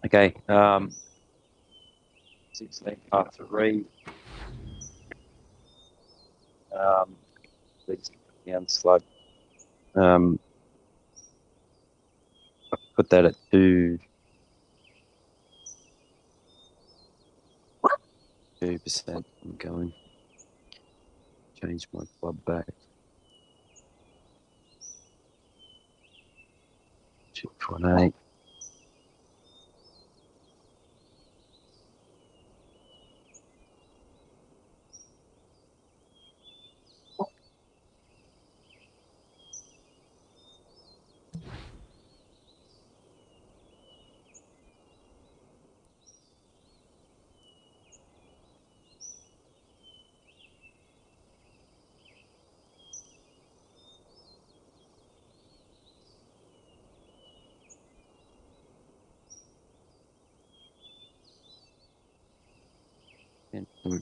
Okay. 16 par 3. These down slope. I put that at 2%. I'm going. Change my club back. 2.8.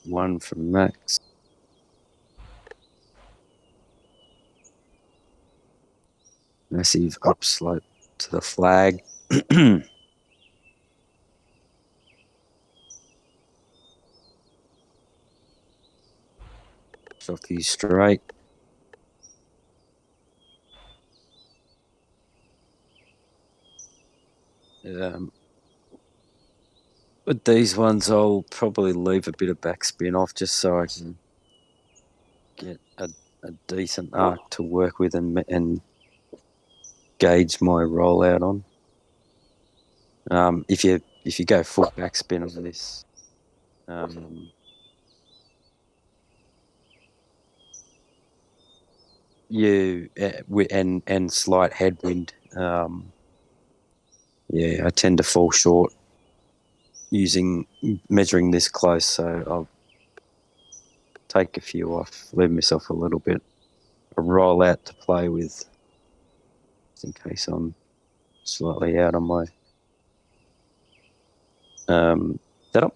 One from max. Massive upslope to the flag. Off you straight. But these ones I'll probably leave a bit of backspin off just so I can get a decent arc to work with and gauge my rollout on. If you go full backspin on this, and slight headwind, I tend to fall short measuring this close, so I'll take a few off, leave myself a little bit a rollout to play with, just in case I'm slightly out on my setup.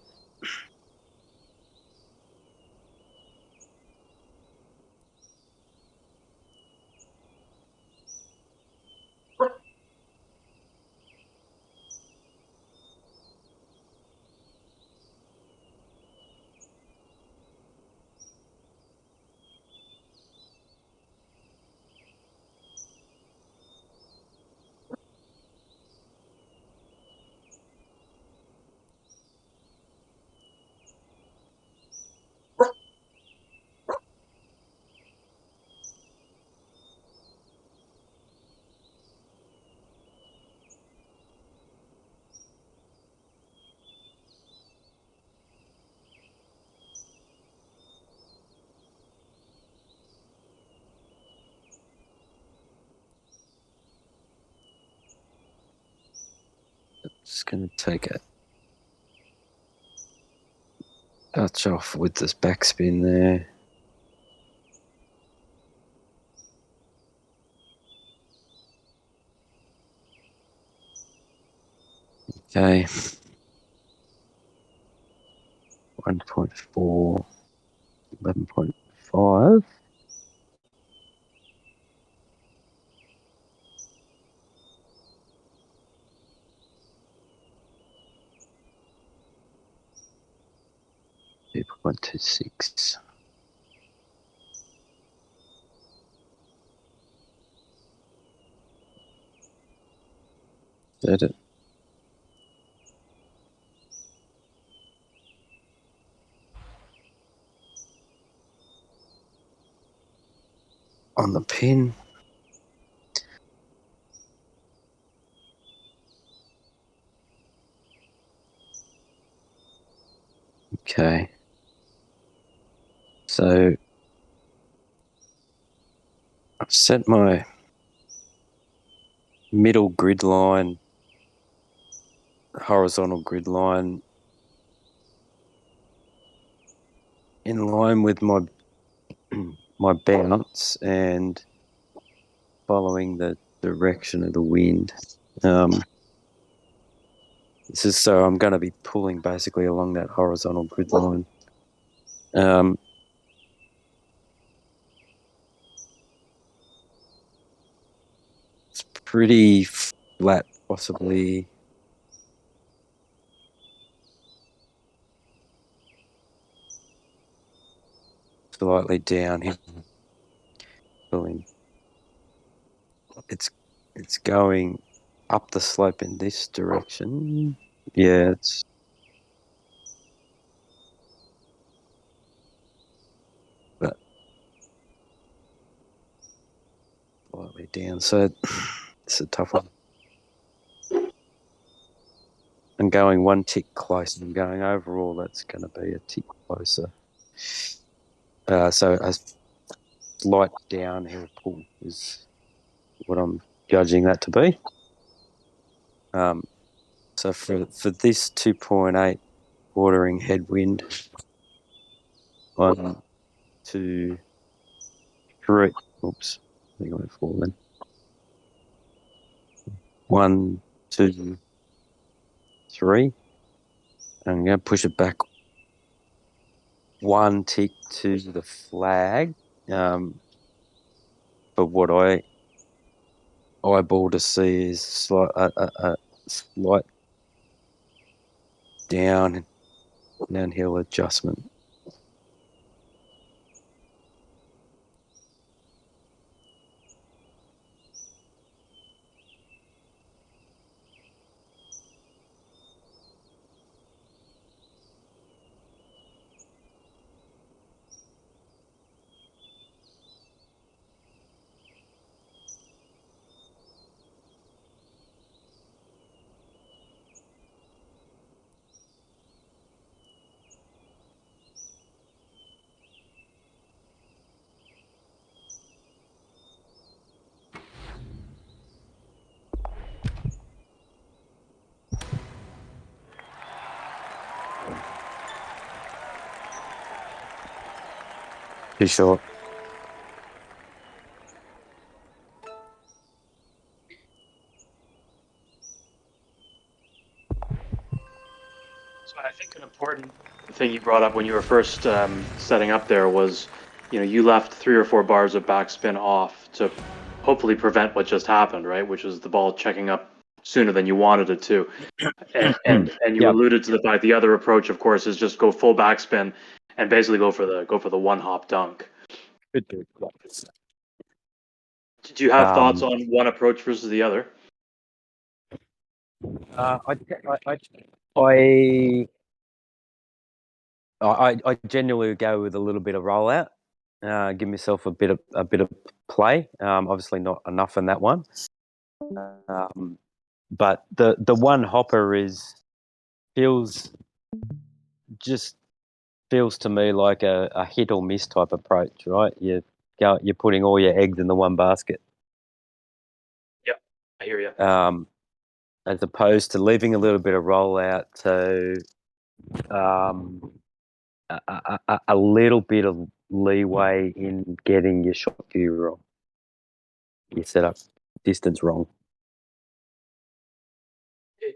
Just going to take a touch off with this backspin there. Okay. 1.4, 11.5. .26. That it. On the pin. Okay. So I've set my middle grid line, horizontal grid line, in line with my my bounce and following the direction of the wind. This is so I'm going to be pulling basically along that horizontal grid line. It's pretty flat, possibly slightly downhill. Pulling. It's going up the slope in this direction. Yeah, it's but slightly down. So it's a tough one. I'm going one tick closer. I'm going overall. That's going to be a tick closer. So a slight downhill pull is what I'm judging that to be. So for this 2.8 quartering headwind, 1, 2, 3. Oops, I think I went 4 then. 1, 2, 3. I'm going to push it back one tick to the flag. But what I eyeball to see is a slight downhill adjustment. Too short. So I think an important thing you brought up when you were first setting up there was, you left 3 or 4 bars of backspin off to hopefully prevent what just happened, right? Which was the ball checking up sooner than you wanted it to. And you Yep. alluded to the fact the other approach, of course, is just go full backspin and basically go for the one hop dunk. Do you have thoughts on one approach versus the other? I genuinely go with a little bit of rollout. Give myself a bit of play. Obviously not enough in that one. But the one hopper feels to me like a hit or miss type approach, right? You're putting all your eggs in the one basket. Yeah, I hear you. As opposed to leaving a little bit of rollout to a little bit of leeway in getting your shot view wrong. You set up distance wrong.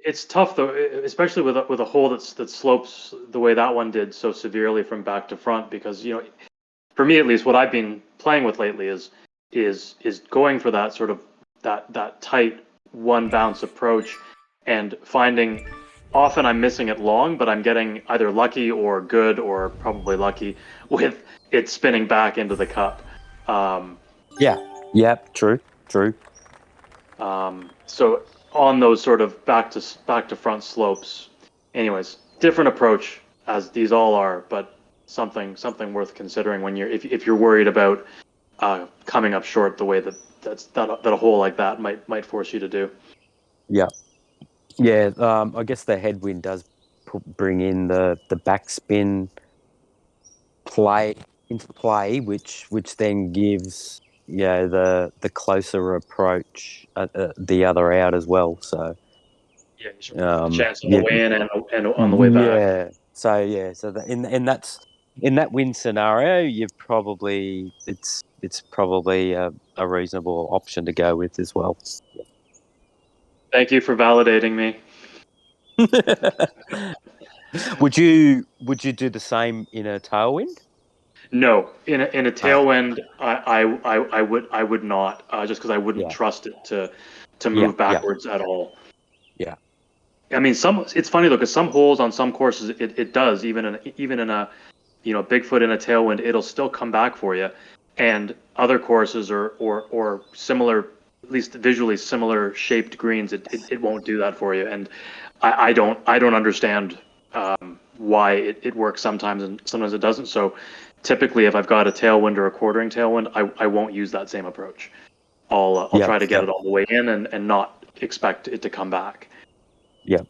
It's tough though, especially with a hole that slopes the way that one did so severely from back to front. Because for me at least, what I've been playing with lately is going for that sort of that tight one bounce approach, and finding often I'm missing it long, but I'm getting either lucky or good or probably lucky with it spinning back into the cup. Yeah, true. So on those sort of back to front slopes, anyways, different approach as these all are, but something worth considering when if you're worried about coming up short the way that a hole like that might force you to do. Yeah. I guess the headwind does bring in the backspin play into play, which then gives the closer approach the other out as well. So Yeah, you sort of the chance on the way in and on the way back. Yeah. So in that win scenario, you've probably it's probably a reasonable option to go with as well. Thank you for validating me. Would you do the same in a tailwind? No, in a tailwind, I would not, just because I wouldn't trust it to move backwards at all. Yeah. I mean, it's funny though, because some holes on some courses it does, even in big foot in a tailwind, it'll still come back for you. And other courses or similar, at least visually similar shaped greens, it won't do that for you. And I don't understand why it works sometimes and sometimes it doesn't. So typically, if I've got a tailwind or a quartering tailwind, I won't use that same approach. I'll Yep, try to get yep. it all the way in and not expect it to come back. Yeah.